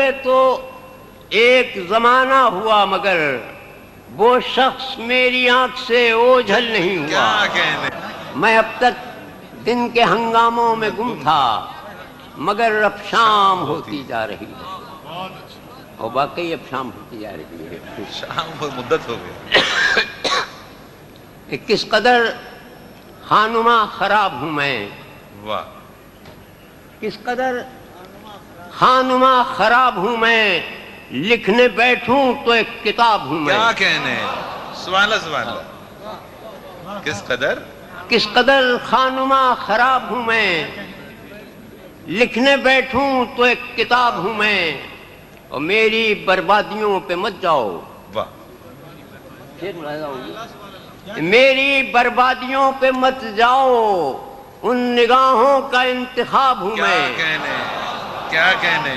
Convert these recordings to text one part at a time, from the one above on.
میں تو ایک زمانہ ہوا مگر وہ شخص میری آنکھ سے اوجھل نہیں ہوا. کیا کہنے. میں اب تک دن کے ہنگاموں میں گم تھا مگر اب شام ہوتی جا رہی ہے. اور واقعی اب شام ہوتی جا رہی ہے. شام کو مدت ہو گئی. کس قدر خانماں خراب ہوں میں. واہ. کس قدر خانماں خراب ہوں میں. لکھنے بیٹھوں تو ایک کتاب ہوں میں. کیا کہنے. سبحان اللہ سبحان اللہ. کس قدر خانماں خراب ہوں میں. لکھنے بیٹھوں تو ایک کتاب ہوں میں. اور میری بربادیوں پہ مت جاؤ. واہ. میری بربادیوں پہ مت جاؤ. ان نگاہوں کا انتخاب ہوں میں. کیا کہنے.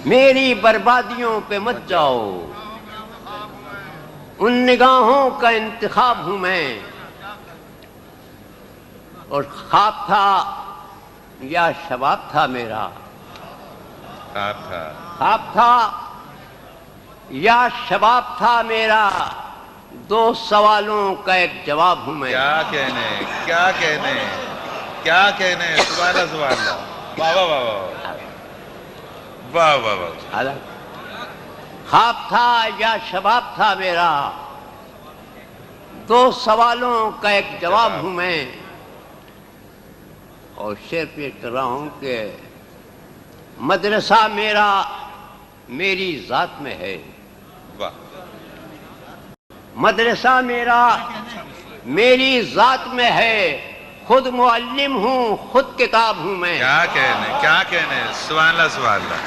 میری بربادیوں پہ مت جاؤ. ان نگاہوں کا انتخاب ہوں میں. اور خواب تھا یا شباب تھا میرا. خواب تھا یا شباب تھا میرا. دو سوالوں کا ایک جواب ہوں میں. کیا کہنے. سبحان اللہ سبحان اللہ. واہ واہ واہ واہ واہ واہ. خواب تھا یا شباب تھا میرا. دو سوالوں کا ایک جواب ہوں میں. اور شعر پیش کر رہا ہوں کہ مدرسہ میرا میری ذات میں ہے. مدرسہ میرا میری ذات میں ہے. خود معلم ہوں خود کتاب ہوں میں. کیا کہنے. سبحان اللہ سبحان اللہ.